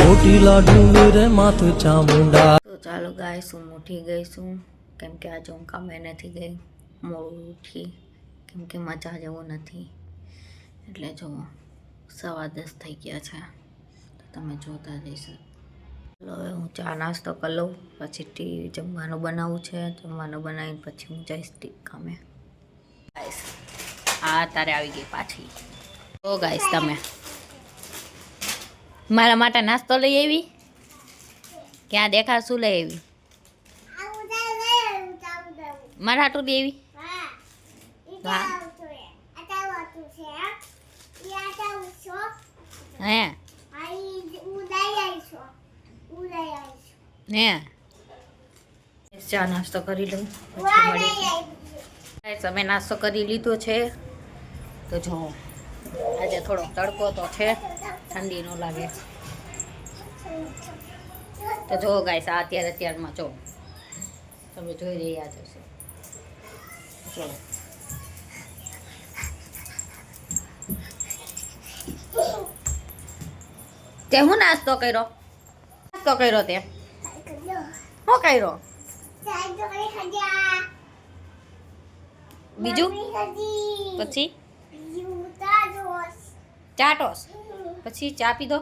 ચોટીલા ડુંગરે માથે ચામુંડા। તો ચાલો ગાઈસ, હું ઉઠી ગઈ છું કેમ કે આજે હું કામે નથી ગઈ, મોડું ઉઠી કેમ કે મજા જેવું નથી, એટલે જો 10:15 થઈ ગયા છે તો તમે જોતા જઈશો। હવે હું ચા નાસ્તો કરી લઉં, પછી જમવાનું બનાવવું છે, જમવાનું બનાવીને પછી હું જઈશ કામે। ગાઈસ હા તારે આવી ગઈ પાછી। તો ગાઈસ તમે મારા માટે નાસ્તો લઈ આવી? ક્યાં દેખા, શું લઈ આવી? મારા હાટું લઈ આવી? હે હે ચા નાસ્તો કરી લઉં પછી મળી। તમે નાસ્તો કરી લીધો છે તો જો આજે થોડો તડકો તો છે, ઠંડી ન લાગે તો જો ગાઈસ આ અત્યારમાં જો તમે જોઈ રહ્યા જશો, જો તે હું નાસ્તો કર્યો તે શું કર્યો? બીજું પછી ચાટોસ, પછી ચા પીધો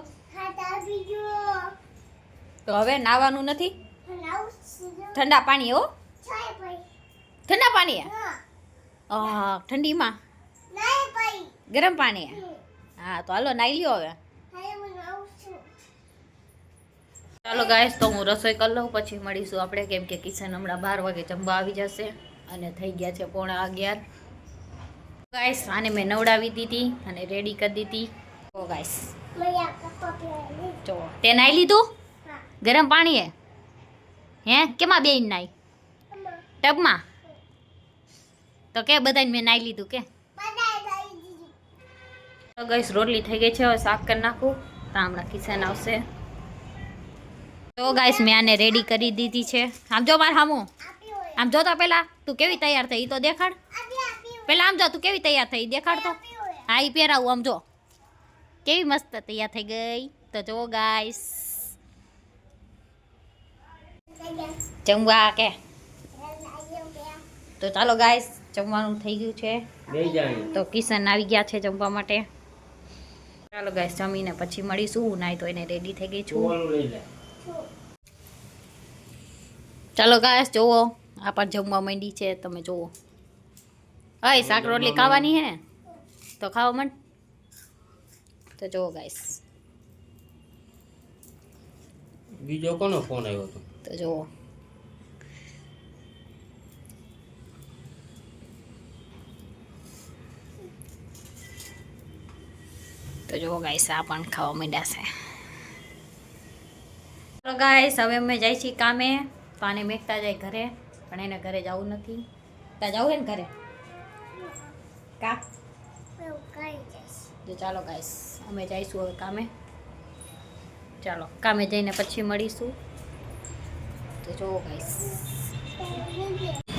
તો હવે નાવાનું નથી? ઠંડા પાણી? હો ઠંડા પાણી ઠંડીમાં ગરમ પાણી? હા તો હાલો નાઈ લ્યો હવે। ચાલો ગાઈસ, તો હું રસોઈ કરી લઉં પછી મળીશું આપણે, કેમ કે કિશન હમણાં 12 વાગે જમવા આવી જશે અને થઈ ગયા છે 11:15। ગાઈસ આને મેં નવડાવી દીધી અને રેડી કરી દીધી। તો ગાઈસ જો તે નાઈ લીધું ગરમ પાણી હે કેમાં બેન નાઈ? ટબમાં? તો કે બધાને મેં નાઈ લીધું કે? તો ગાઈસ રોટલી થઈ ગઈ છે, હવે શાક કરી નાખું તો હમણાં કિશન આવશે। તો ગાઈસ મેં આને રેડી કરી દીધી છે। આમ જો માર હામું, આમ જો તો પેલા તું કેવી તૈયાર થઈ તો દેખાડ। પેલા આમ જો તું કેવી તૈયાર થઈ દેખાડ તો। હા ઈ પહેરાવું, આમ જો કેવી મસ્ત તૈયાર થઈ ગઈ। તો જો ગાઈસ જમવા કે તો ચાલો ગાઈસ જમવાનું થઈ ગયું છે તો કિશન આવી ગયા છે જમવા માટે। ચાલો ગાઈસ જમીને પછી મળીશું, નાઈ તો એને રેડી થઈ ગઈ છું। ચાલો ગાઈસ જોવો આ પણ જમવા માંડી છે, તમે જોવો। હા શાક રોટલી ખાવાની હે તો ખાવા માંડ। તો જોવો ગાઈસ બીજો કોનો ફોન આવ્યો હતો? તો જોવો ગાઈસ આ પણ ખાવા માંડ્યા છે। તો ગાઈસ હવે અમે જાય છીએ કામે, તો આને મેકતા જાય ઘરે, પણ એને ઘરે જવું નથી। ત્યાં જવું હે ને ઘરે કા? તો ચાલો ગાઈસ અમે જઈશું હવે કામે। ચાલો કામે જઈને પછી મળીશું। તો જુઓ ગાઈસ,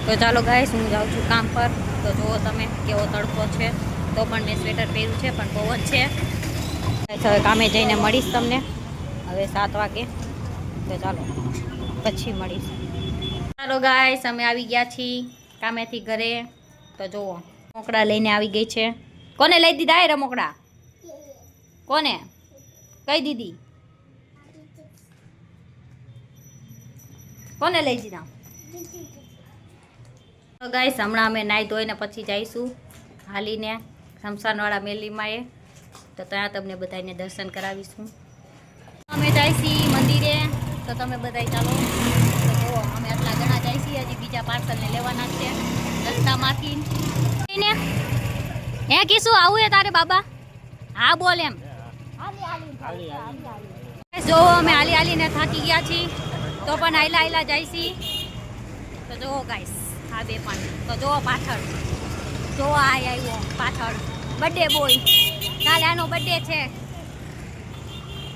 તો ચાલો ગાઈસ હું જાઉં છું કામ પર। તો જુઓ તમે કેવો તડકો છે, તો પણ મેં સ્વેટર પહેર્યું છે પણ બહુ જ છે। હવે કામે જઈને મળીશ તમને હવે 7 વાગે। તો ચાલો પછી મળીશ। ચાલો ગાઈસ અમે આવી ગયા છીએ કામેથી ઘરે। તો જુઓ રમકડા લઈને આવી ગઈ છે। કોને લઈ દીધા એ રમકડા? કોને કઈ દીધી? કોને લઈ દીધા? તો ગાઈસ હમણાં અમે નાઈ ધોઈને પછી જઈશું હાલીને શમશાનવાળા મેલીમાં એ, તો ત્યાં તમને બધાને દર્શન કરાવીશું। અમે જઈશી મંદિરે, તો તમે બધા ચાલો। તો જુઓ અમે આટલા ઘણા જઈશી, હજી બીજા પાર્સલને લેવાના છે રસ્તામાંથી ને। હે કીશું આવું હે તારે બાબા? હા બોલ એમ। જો અમે હાલી હાલીને થાકી ગયા છીએ તો પણ હાઈલા જઈશી। તો જુઓ ગાઈસ આ બે પણ, તો જુઓ પાછળ, જુઓ આ આવ્યો પાછળ બર્થડે બોય, કાલે આનો બર્થડે છે।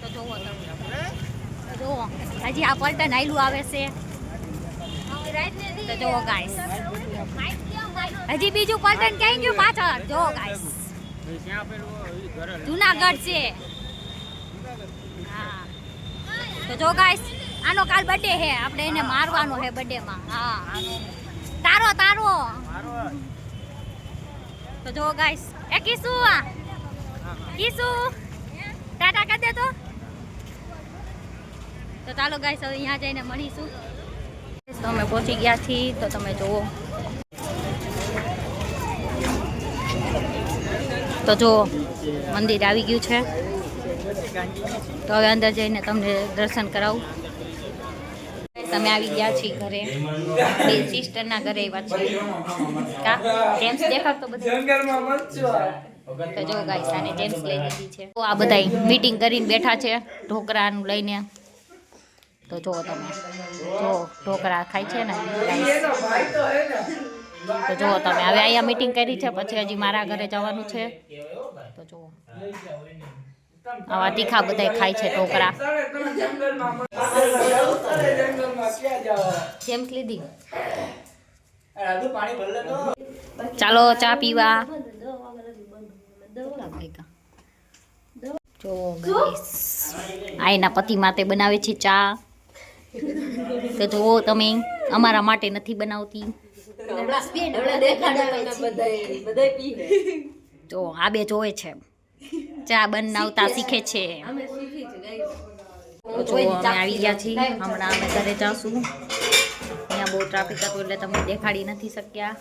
તો જુઓ તો જુઓ હજી આ પલટન હાઈલું આવે છે। તો જુઓ ગાઈસ હજી બીજું પલટન ક્યાં ગયું પાછળ? જુઓ ગાઈસ જુનાગઢ છે। હા તો જો ગાઈસ આનો કાલ બર્થડે હે, આપણે એને મારવાનો હે બર્થડે માં. હા તારો તારો તો જો ગાઈસ એ કિસુ કિસુ ટાટા કરી દે તો ચાલો ગાઈસ હવે અહીંયા જઈને મળીશું. તો અમે પહોંચી ગયા છીએ, તો તમે જુઓ. તો જો મંદિર આવી ગયું છે, તો હવે અંદર જઈને તમને દર્શન કરાવું. તમે આવી ગયા છીએ ઘરે, બે સિસ્ટરના ઘરે આવ્યા છીએ. કા જેમ્સ દેખાડતો બધું. તો જો ગાઈસ આને જેમ્સ લઈ લીધી છે. તો આ બધા મીટિંગ કરીને બેઠા છે ઢોકરાનું લઈને. તો જો તમે જો ઢોકરા ખાય છે ને ગાઈસ. તો જો તમે હવે અહીંયા મીટિંગ કરી છે, પછી હજી મારા ઘરે જવાનું છે. તો જો આવા તીખા બધા ખાય છે ઢોકરા. જેમ્સ લીધી. ચાલો ચા પીવા. જો ગાઈસ આ એના પતિ માટે બનાવે છે ચા. તો જુઓ તમે, અમારા માટે નથી બનાવતી. જો આ બે જોવે છે, ચા બનાવતા શીખે છે. તો જો અમે આવી ગયા છીએ, હમણાં અમે ઘરે જાશું. અહીંયા બહુ ટ્રાફિક હતું એટલે તમને દેખાડી નથી શક્યા.